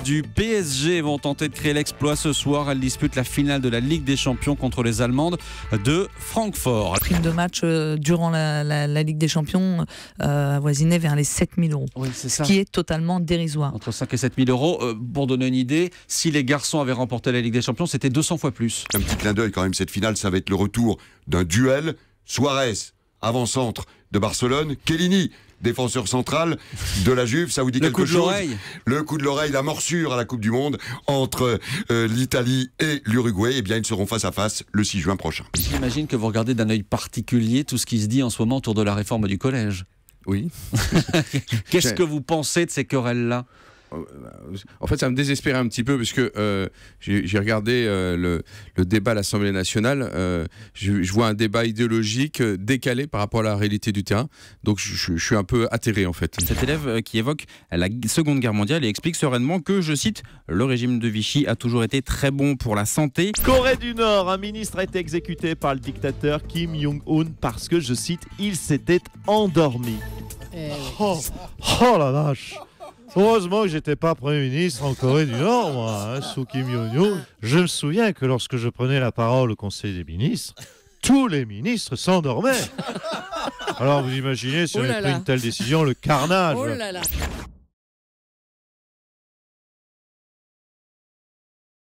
du PSG vont tenter de créer l'exploit ce soir. Elles disputent la finale de la Ligue des Champions contre les Allemandes de Francfort. La prime de match durant la Ligue des Champions avoisinait vers les 7 000 €. Oui, c'est ça. Ce qui est totalement dérisoire. Entre 5 et 7 000 euros. Pour donner une idée, si les garçons avaient remporté la Ligue des Champions, c'était 200 fois plus. Un petit clin d'œil quand même, cette finale, ça va être le retour d'un duel. Suarez, avant-centre de Barcelone, Chiellini, défenseur central de la Juve, ça vous dit quelque chose ? Le coup de l'oreille, la morsure à la Coupe du Monde entre l'Italie et l'Uruguay, eh bien ils seront face à face le 6 juin prochain. J'imagine que vous regardez d'un œil particulier tout ce qui se dit en ce moment autour de la réforme du collège. Oui. Qu'est-ce que vous pensez de ces querelles-là ? En fait, ça me désespérait un petit peu parce que j'ai regardé le débat à l'Assemblée nationale. Je vois un débat idéologique décalé par rapport à la réalité du terrain. Donc, je suis un peu atterré en fait. Cet élève qui évoque la Seconde Guerre mondiale et explique sereinement que, je cite, le régime de Vichy a toujours été très bon pour la santé. Corée du Nord, un ministre a été exécuté par le dictateur Kim Jong-un parce que, je cite, il s'était endormi. Oh la vache! Heureusement que j'étais pas Premier ministre en Corée du Nord, moi, sous Kim Jong-un. Je me souviens que lorsque je prenais la parole au Conseil des ministres, tous les ministres s'endormaient. Alors vous imaginez, si on avait pris une telle décision, le carnage. Oh là là.